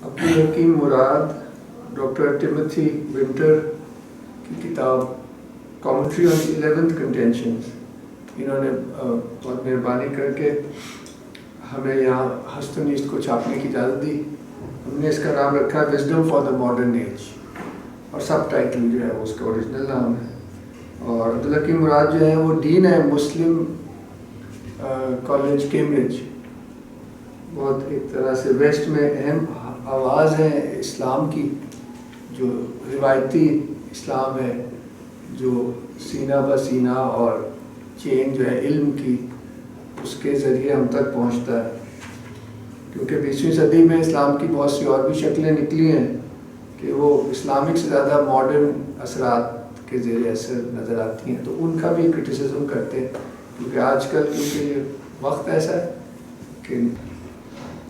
عبدالحکیم مراد doctor ٹیموتھی winter کی کتاب commentary on 11th کنٹینشنز، انہوں نے بہت مہربانی کر کے ہمیں یہاں ہست و نیست کو چھاپنے کی اجازت دی. ہم نے اس کا نام رکھا ہے wisdom for the modern age, اور سب ٹائٹل جو ہے وہ اس کا اوریجنل نام ہے. اور عبدالحکیم مراد جو ہے وہ ڈین ہے مسلم کالج کیمبرج، بہت ایک طرح سے ویسٹ میں اہم آواز ہے اسلام کی، جو روایتی اسلام ہے، جو سینہ بہ سینہ اور چین جو ہے علم کی اس کے ذریعے ہم تک پہنچتا ہے. کیونکہ 20ویں صدی میں اسلام کی بہت سی اور بھی شکلیں نکلی ہیں کہ وہ اسلامک سے زیادہ ماڈرن اثرات کے زیر اثر نظر آتی ہیں، تو ان کا بھی کرٹیسزم کرتے ہیں. کیونکہ آج کل کیونکہ یہ وقت ایسا ہے کہ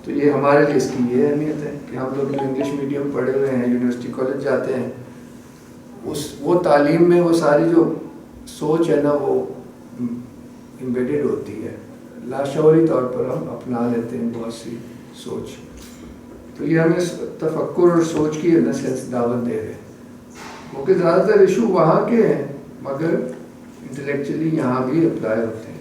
تو یہ ہمارے لیے اس کی یہ اہمیت ہے کہ ہم لوگ جو انگلش میڈیم پڑھے ہوئے ہیں، یونیورسٹی کالج جاتے ہیں، وہ تعلیم میں وہ ساری جو سوچ ہے نا وہ امبیڈڈ ہوتی ہے، لاشعوری طور پر ہم اپنا لیتے ہیں بہت سی سوچ. تو یہ ہمیں تفکر اور سوچ کی سینس دعوت دے رہے ہیں. کیونکہ زیادہ تر ایشو وہاں کے ہیں مگر انٹلیکچولی یہاں بھی اپلائی ہوتے ہیں.